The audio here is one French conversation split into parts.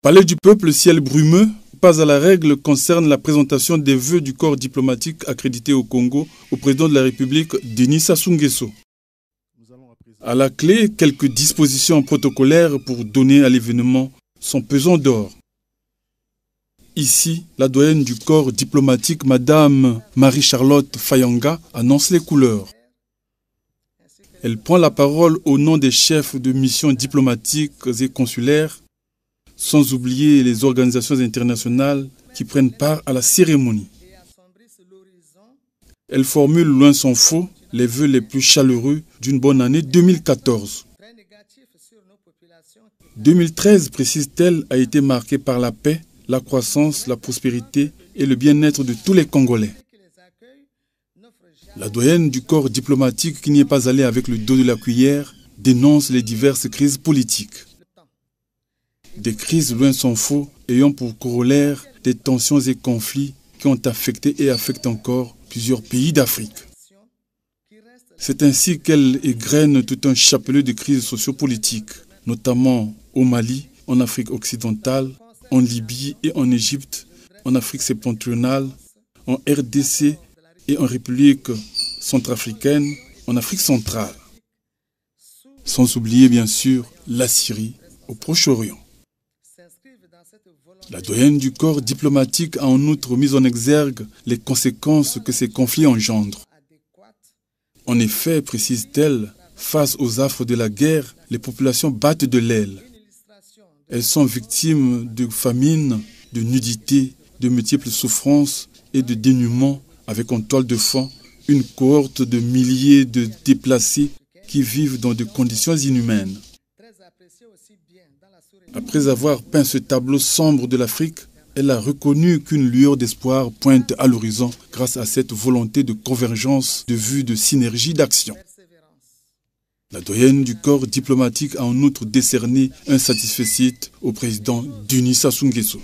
Palais du Peuple, ciel brumeux, pas à la règle concerne la présentation des vœux du corps diplomatique accrédité au Congo au président de la République, Denis Sassou Nguesso. À la clé, quelques dispositions protocolaires pour donner à l'événement son pesant d'or. Ici, la doyenne du corps diplomatique, Madame Marie-Charlotte Fayanga, annonce les couleurs. Elle prend la parole au nom des chefs de missions diplomatiques et consulaires, sans oublier les organisations internationales qui prennent part à la cérémonie. Elle formule, loin s'en faut, les vœux les plus chaleureux d'une bonne année 2014. 2013, précise-t-elle, a été marquée par la paix, la croissance, la prospérité et le bien-être de tous les Congolais. La doyenne du corps diplomatique, qui n'y est pas allée avec le dos de la cuillère, dénonce les diverses crises politiques. Des crises, loin s'en faut, ayant pour corollaire des tensions et conflits qui ont affecté et affectent encore plusieurs pays d'Afrique. C'est ainsi qu'elle égrène tout un chapelet de crises sociopolitiques, notamment au Mali, en Afrique occidentale, en Libye et en Égypte, en Afrique septentrionale, en RDC et en République centrafricaine, en Afrique centrale. Sans oublier bien sûr la Syrie au Proche-Orient. La doyenne du corps diplomatique a en outre mis en exergue les conséquences que ces conflits engendrent. En effet, précise-t-elle, face aux affres de la guerre, les populations battent de l'aile. Elles sont victimes de famine, de nudité, de multiples souffrances et de dénuement, avec en toile de fond une cohorte de milliers de déplacés qui vivent dans des conditions inhumaines. Après avoir peint ce tableau sombre de l'Afrique, elle a reconnu qu'une lueur d'espoir pointe à l'horizon grâce à cette volonté de convergence de vues, de synergie d'action. La doyenne du corps diplomatique a en outre décerné un satisfecit au président Denis Sassou Nguesso.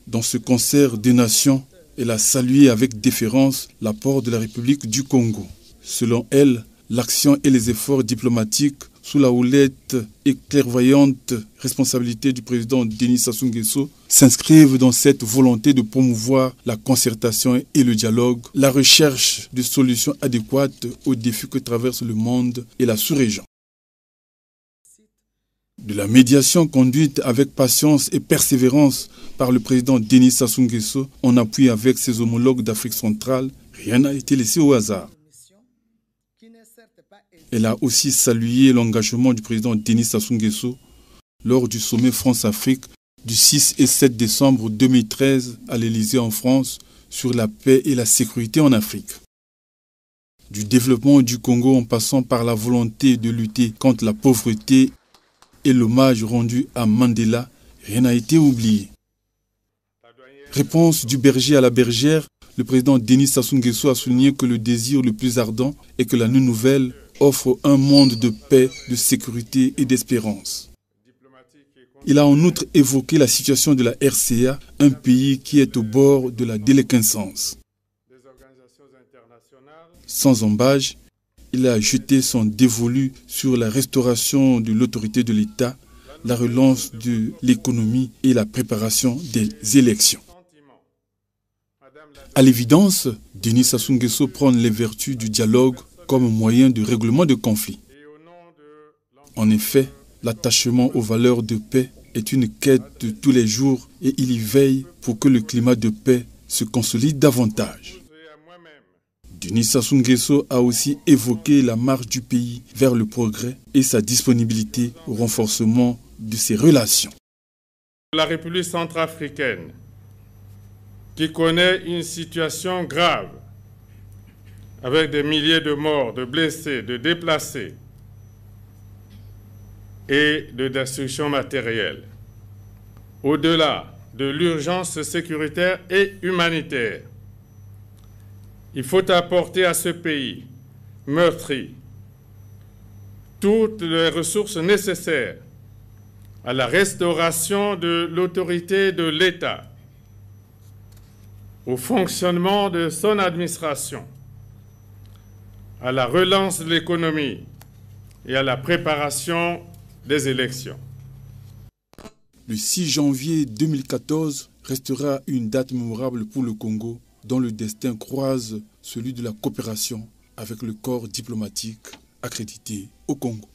Dans ce concert des nations, elle a salué avec déférence l'apport de la République du Congo. Selon elle, l'action et les efforts diplomatiques sous la houlette et clairvoyante responsabilité du président Denis Sassou Nguesso s'inscrivent dans cette volonté de promouvoir la concertation et le dialogue, la recherche de solutions adéquates aux défis que traverse le monde et la sous-région. De la médiation conduite avec patience et persévérance par le président Denis Sassou Nguesso, en appui avec ses homologues d'Afrique centrale, rien n'a été laissé au hasard. Elle a aussi salué l'engagement du président Denis Sassou Nguesso lors du sommet France-Afrique du 6 et 7 décembre 2013 à l'Élysée en France sur la paix et la sécurité en Afrique. Du développement du Congo en passant par la volonté de lutter contre la pauvreté et l'hommage rendu à Mandela, rien n'a été oublié. Réponse du berger à la bergère, le président Denis Sassou Nguesso a souligné que le désir le plus ardent est que la nouvelle offre un monde de paix, de sécurité et d'espérance. Il a en outre évoqué la situation de la RCA, un pays qui est au bord de la déliquescence. Sans embâge, il a jeté son dévolu sur la restauration de l'autorité de l'État, la relance de l'économie et la préparation des élections. À l'évidence, Denis Sassou Nguesso prône les vertus du dialogue comme moyen de règlement de conflits. En effet, l'attachement aux valeurs de paix est une quête de tous les jours et il y veille pour que le climat de paix se consolide davantage. Denis Sassou Nguesso a aussi évoqué la marche du pays vers le progrès et sa disponibilité au renforcement de ses relations. La République centrafricaine, qui connaît une situation grave, avec des milliers de morts, de blessés, de déplacés et de destruction matérielle. Au-delà de l'urgence sécuritaire et humanitaire, il faut apporter à ce pays meurtri toutes les ressources nécessaires à la restauration de l'autorité de l'État, au fonctionnement de son administration, à la relance de l'économie et à la préparation des élections. Le 6 janvier 2014 restera une date mémorable pour le Congo, dont le destin croise celui de la coopération avec le corps diplomatique accrédité au Congo.